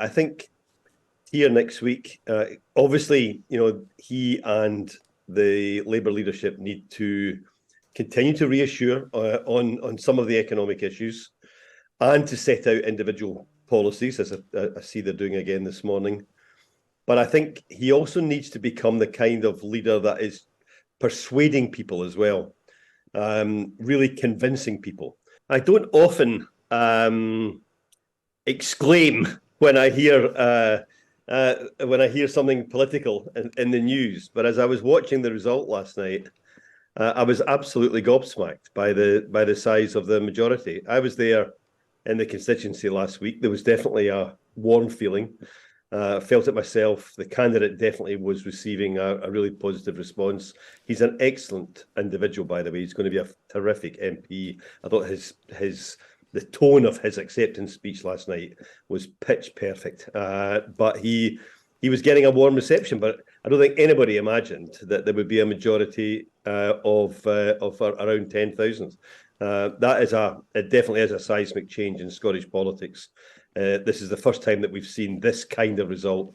I think here next week, obviously, he and the Labour leadership need to continue to reassure on some of the economic issues and to set out individual policies, as I see they're doing again this morning. But I think he also needs to become the kind of leader that is persuading people as well, really convincing people. I don't often exclaim when I hear something political in the news, but as I was watching the result last night, I was absolutely gobsmacked by the size of the majority. I was there in the constituency last week. There was definitely a warm feeling. Felt it myself. The candidate definitely was receiving a really positive response. He's an excellent individual, by the way. He's going to be a terrific MP. I thought the tone of his acceptance speech last night was pitch perfect. But he was getting a warm reception. But I don't think anybody imagined that there would be a majority of around 10,000. It definitely is a seismic change in Scottish politics. This is the first time that we've seen this kind of result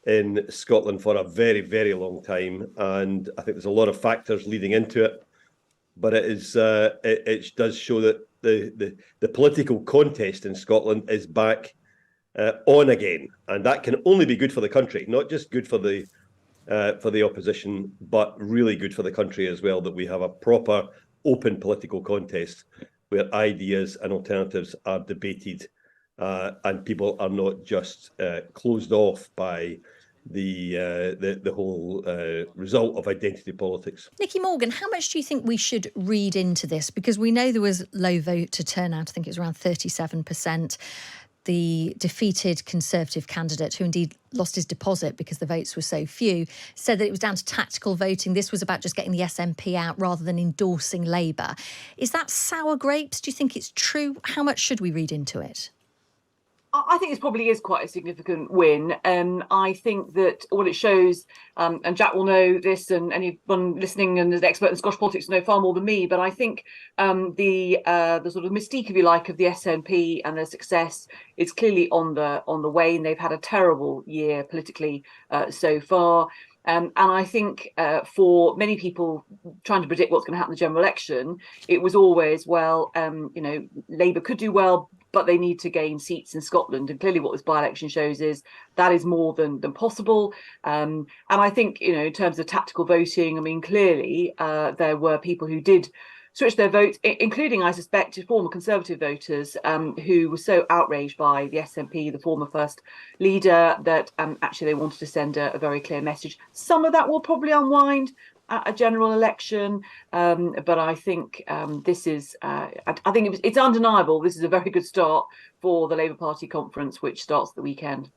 in Scotland for a very, very long time, and I think there's a lot of factors leading into it. But it does show that the political contest in Scotland is back on again, and that can only be good for the country, not just good for the opposition, but really good for the country as well. That we have a proper, open political contest where ideas and alternatives are debated. And people are not just closed off by the whole result of identity politics. Nicky Morgan, how much do you think we should read into this? Because we know there was low voter turnout. I think it was around 37%. The defeated Conservative candidate, who indeed lost his deposit because the votes were so few, said that it was down to tactical voting. This was about just getting the SNP out rather than endorsing Labour. Is that sour grapes? Do you think it's true? How much should we read into it? I think this probably is quite a significant win. I think that what it shows, and Jack will know this, and anyone listening and as an expert in Scottish politics know far more than me, but I think the sort of mystique, if you like, of the SNP and their success is clearly on the wane. They've had a terrible year politically so far. And I think for many people trying to predict what's going to happen in the general election, it was always, Labour could do well, but they need to gain seats in Scotland. And clearly what this by-election shows is that is more than possible. And I think, in terms of tactical voting, clearly there were people who did switch their votes, including, I suspect, former Conservative voters who were so outraged by the SNP, the former First Leader, that actually they wanted to send a very clear message. Some of that will probably unwind at a general election, but I think this is, I think it's undeniable. This is a very good start for the Labour Party conference, which starts the weekend.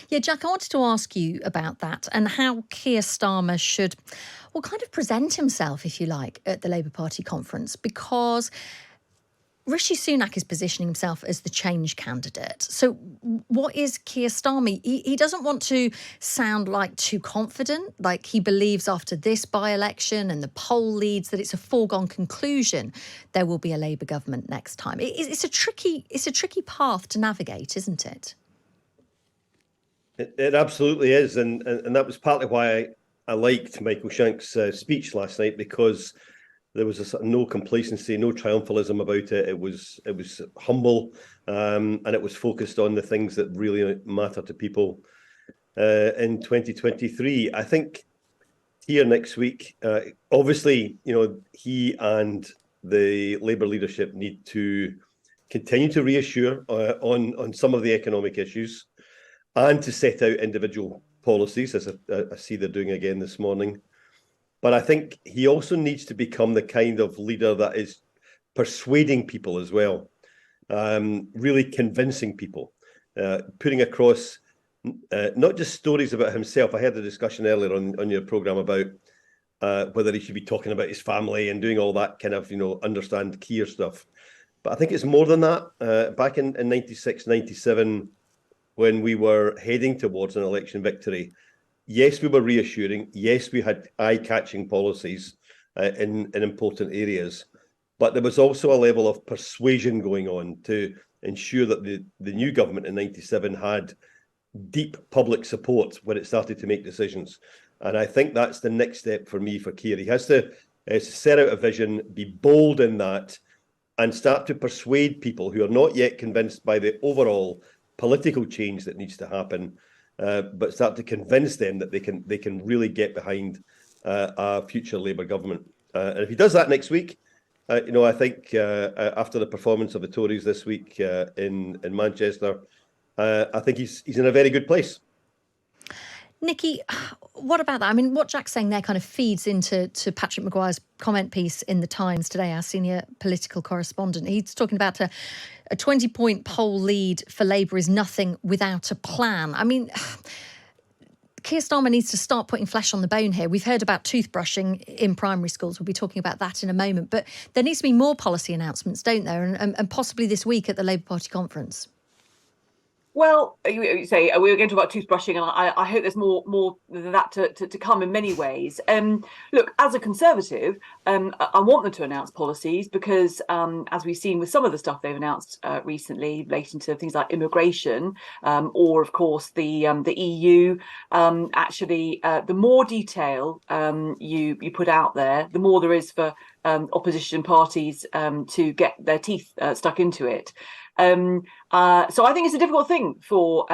Yeah, Jack, I wanted to ask you about that and how Keir Starmer should, kind of present himself, if you like, at the Labour Party conference, because Rishi Sunak is positioning himself as the change candidate. So what is Keir Starmer? He doesn't want to sound like too confident, like he believes after this by-election and the poll leads that it's a foregone conclusion there will be a Labour government next time. It's a tricky path to navigate, isn't it? It absolutely is, and that was partly why I liked Michael Shank's speech last night, because there was a sort of no complacency, no triumphalism about it. It was humble, and it was focused on the things that really matter to people in 2023. I think here next week, obviously, he and the Labour leadership need to continue to reassure on some of the economic issues, and to set out individual policies, as I see they're doing again this morning. But I think he also needs to become the kind of leader that is persuading people as well, really convincing people, putting across not just stories about himself. I had a discussion earlier on your programme about whether he should be talking about his family and doing all that kind of, understand Keir stuff. But I think it's more than that. Back in 96, 97, when we were heading towards an election victory, yes, we were reassuring. Yes, we had eye-catching policies in important areas. But there was also a level of persuasion going on to ensure that the new government in 97 had deep public support when it started to make decisions. And I think that's the next step for me for Keir. He has to set out a vision, be bold in that, and start to persuade people who are not yet convinced by the overall political change that needs to happen, but start to convince them that they can really get behind a future Labour government. And if he does that next week, I think after the performance of the Tories this week in Manchester, I think he's in a very good place. Nikki, what about that? I mean, what Jack's saying there kind of feeds into Patrick Maguire's comment piece in The Times today, our senior political correspondent. He's talking about a 20-point poll lead for Labour is nothing without a plan. I mean, Keir Starmer needs to start putting flesh on the bone here. We've heard about toothbrushing in primary schools. We'll be talking about that in a moment. But there needs to be more policy announcements, don't there? And possibly this week at the Labour Party conference. Well, you say we were going to talk about toothbrushing, and I hope there's more than that to come in many ways. Look, as a Conservative, I want them to announce policies because, as we've seen with some of the stuff they've announced recently, relating to things like immigration, or of course the EU, the more detail you put out there, the more there is for opposition parties to get their teeth stuck into it. So I think it's a difficult thing for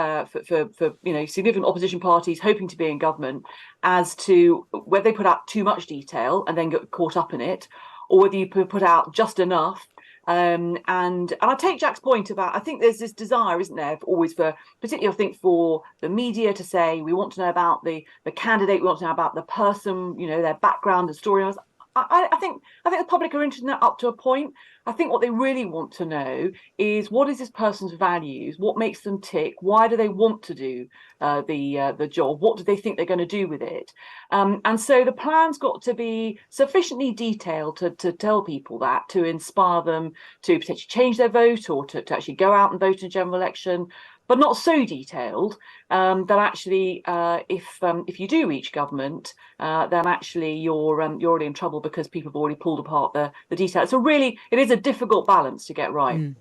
significant opposition parties hoping to be in government as to whether they put out too much detail and then get caught up in it, or whether you put out just enough. And I take Jack's point about, I think there's this desire, isn't there, always particularly I think for the media to say we want to know about the candidate, we want to know about the person, their background and story. I think the public are interested in that up to a point. I think what they really want to know is what is this person's values, what makes them tick, why do they want to do the job, what do they think they're going to do with it, and so the plan's got to be sufficiently detailed to tell people that, to inspire them to potentially change their vote or to actually go out and vote in a general election. But not so detailed that actually, if you do reach government, then actually you're already in trouble because people have already pulled apart the detail. So really, it is a difficult balance to get right.